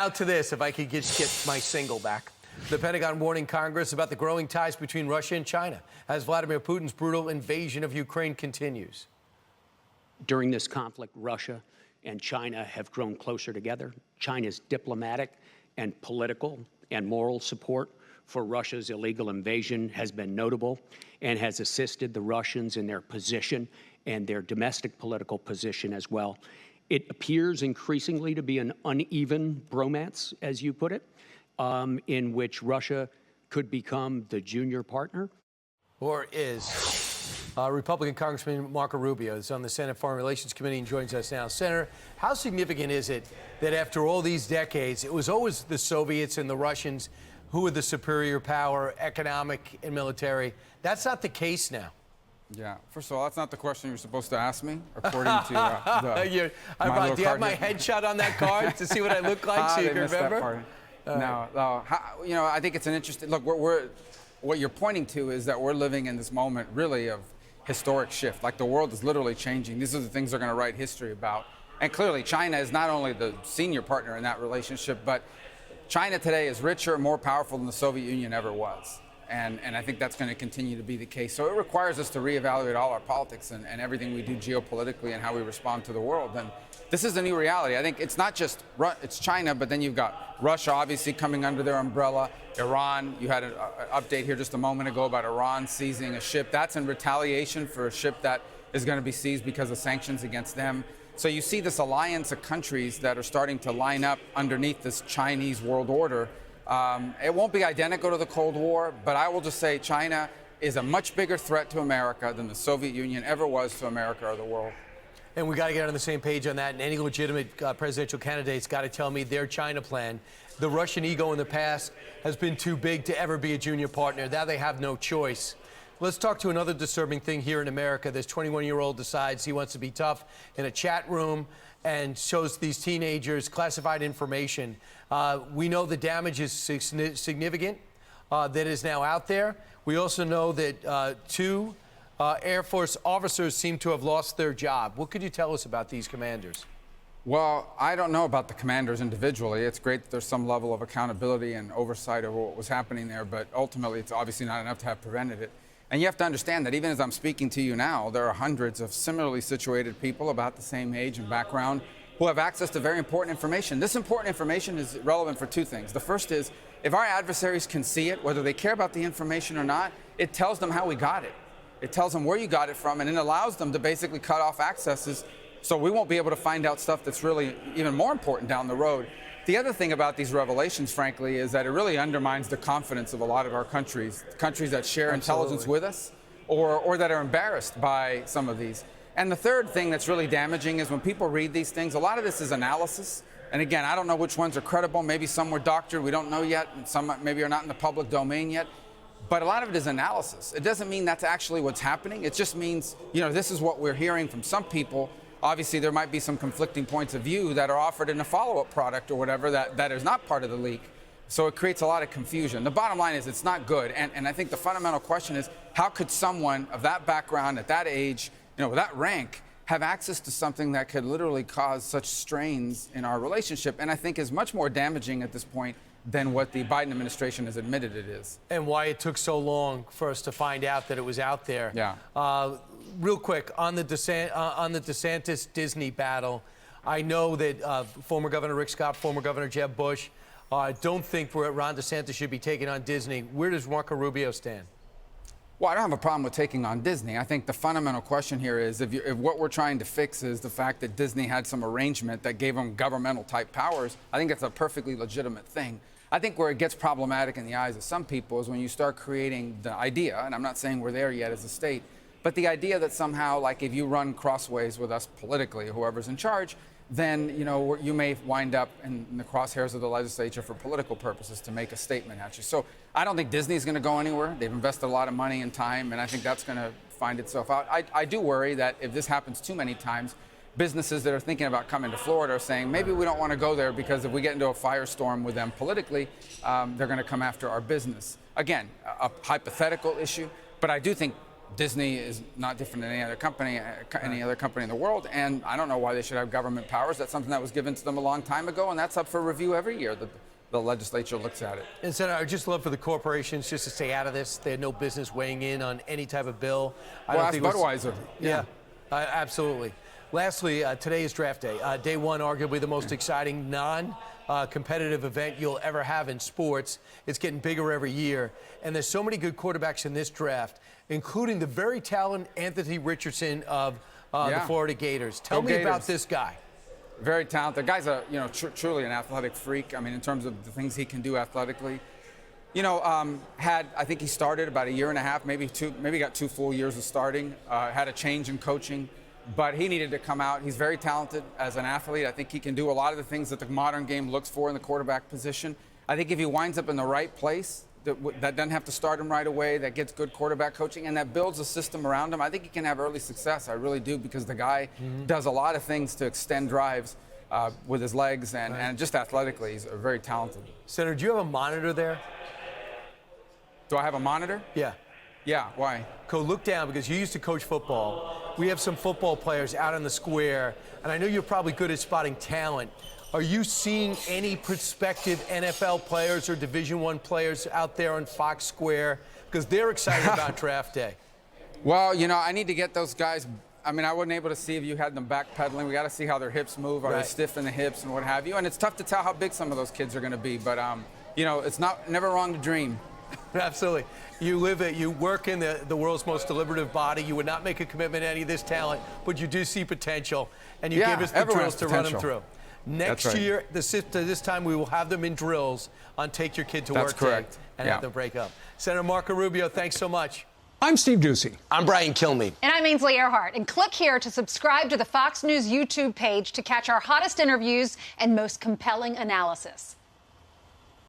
Out to this, if I could get my single back. The Pentagon warning Congress about the growing ties between Russia and China as Vladimir Putin's brutal invasion of Ukraine continues. During this conflict, Russia and China have grown closer together. China's diplomatic and political and moral support for Russia's illegal invasion has been notable and has assisted the Russians in their position and their domestic political position as well. It appears increasingly to be an uneven bromance, as you put it, in which Russia could become the junior partner. Or is. Republican Congressman Marco Rubio is on the Senate Foreign Relations Committee and joins us now. Senator, how significant is it that after all these decades, it was always the Soviets and the Russians who were the superior power, economic and military? That's not the case now. Yeah. First of all, that's not the question you're supposed to ask me, according to do you have my headshot on that card to see what I look like so you can remember? No, I think it's an interesting look. What you're pointing to is that we're living in this moment, really, of historic shift. Like the world is literally changing. These are the things they're going to write history about. And clearly, China is not only the senior partner in that relationship, but China today is richer and more powerful than the Soviet Union ever was. And I think that's going to continue to be the case. So it requires us to reevaluate all our politics and everything we do geopolitically and how we respond to the world. And this is a new reality. I think it's not just it's China, but then you've got Russia obviously coming under their umbrella, Iran. You had an update here just a moment ago about Iran seizing a ship. That's in retaliation for a ship that is going to be seized because of sanctions against them. So you see this alliance of countries that are starting to line up underneath this Chinese world order. It won't be identical to the Cold War, but I will just say China is a much bigger threat to America than the Soviet Union ever was to America or the world. And we got to get on the same page on that. And any legitimate presidential candidate's got to tell me their China plan. The Russian ego in the past has been too big to ever be a junior partner. Now they have no choice. Let's talk to another disturbing thing here in America. This 21-year-old decides he wants to be tough in a chat room and shows these teenagers classified information. We know the damage is significant that is now out there. We also know that two Air Force officers seem to have lost their job. What could you tell us about these commanders? Well, I don't know about the commanders individually. It's great that there's some level of accountability and oversight of what was happening there, but ultimately it's obviously not enough to have prevented it. And you have to understand that even as I'm speaking to you now, there are hundreds of similarly situated people about the same age and background who have access to very important information. This important information is relevant for two things. The first is, if our adversaries can see it, whether they care about the information or not, it tells them how we got it. It tells them where you got it from, and it allows them to basically cut off accesses so we won't be able to find out stuff that's really even more important down the road. The other thing about these revelations, frankly, is that it really undermines the confidence of a lot of our countries that share intelligence with us or that are embarrassed by some of these. And the third thing that's really damaging is when people read these things, a lot of this is analysis. And again, I don't know which ones are credible. Maybe some were doctored. We don't know yet. And some maybe are not in the public domain yet. But a lot of it is analysis. It doesn't mean that's actually what's happening. It just means, this is what we're hearing from some people. Obviously, there might be some conflicting points of view that are offered in a follow-up product or whatever that is not part of the leak. So it creates a lot of confusion. The bottom line is it's not good. And I think the fundamental question is, how could someone of that background, at that age, with that rank, have access to something that could literally cause such strains in our relationship? And I think is much more damaging at this point than what the Biden administration has admitted it is. And why it took so long for us to find out that it was out there. Yeah. Real quick, on the DeSantis-Disney battle, I know that former Governor Rick Scott, former Governor Jeb Bush, don't think Ron DeSantis should be taking on Disney. Where does Marco Rubio stand? Well, I don't have a problem with taking on Disney. I think the fundamental question here is if what we're trying to fix is the fact that Disney had some arrangement that gave them governmental type powers, I think that's a perfectly legitimate thing. I think where it gets problematic in the eyes of some people is when you start creating the idea, and I'm not saying we're there yet as a state, but the idea that somehow, like if you run crossways with us politically, whoever's in charge, then you may wind up in the crosshairs of the legislature for political purposes to make a statement at you. So I don't think Disney's going to go anywhere. They've invested a lot of money and time, and I think that's going to find itself out. I do worry that if this happens too many times, businesses that are thinking about coming to Florida are saying, maybe we don't want to go there because if we get into a firestorm with them politically, they're going to come after our business. Again, a hypothetical issue, but I do think Disney is not different than any other company in the world, and I don't know why they should have government powers. That's something that was given to them a long time ago, and that's up for review every year. The legislature looks at it. And Senator, I'd just love for the corporations just to stay out of this. They had no business weighing in on any type of bill. Well, ask Budweiser. Yeah, absolutely. Lastly, today is draft day. Day one, arguably the most exciting non-competitive event you'll ever have in sports. It's getting bigger every year. And there's so many good quarterbacks in this draft, including the very talented Anthony Richardson of the Florida Gators. Tell me about this guy. Very talented. The guy's a truly an athletic freak. I mean, in terms of the things he can do athletically. I think he started about a year and a half, maybe got 2 full years of starting. Had a change in coaching, but he needed to come out. He's very talented as an athlete. I think he can do a lot of the things that the modern game looks for in the quarterback position. I think if he winds up in the right place, that doesn't have to start him right away, that gets good quarterback coaching, and that builds a system around him, I think he can have early success. I really do, because the guy does a lot of things to extend drives with his legs and just athletically. He's very talented. Senator, do you have a monitor there? Do I have a monitor? Yeah. Yeah, why? Go look down, because you used to coach football. We have some football players out in the square, and I know you're probably good at spotting talent. Are you seeing any prospective NFL players or Division I players out there on Fox Square? Because they're excited about draft day. Well, I need to get those guys. I mean, I wasn't able to see if you had them backpedaling. We got to see how their hips move. Are they stiff in the hips and what have you? And it's tough to tell how big some of those kids are going to be. But, it's never wrong to dream. Absolutely. You work in the world's most deliberative body. You would not make a commitment to any of this talent, but you do see potential, and you give us the drills to run them through. Next year, this time, we will have them in drills on Take Your Kid to Work Day and have them break up. Senator Marco Rubio, thanks so much. I'm Steve Ducey. I'm Brian Kilmeade. And I'm Ainsley Earhart. And click here to subscribe to the Fox News YouTube page to catch our hottest interviews and most compelling analysis.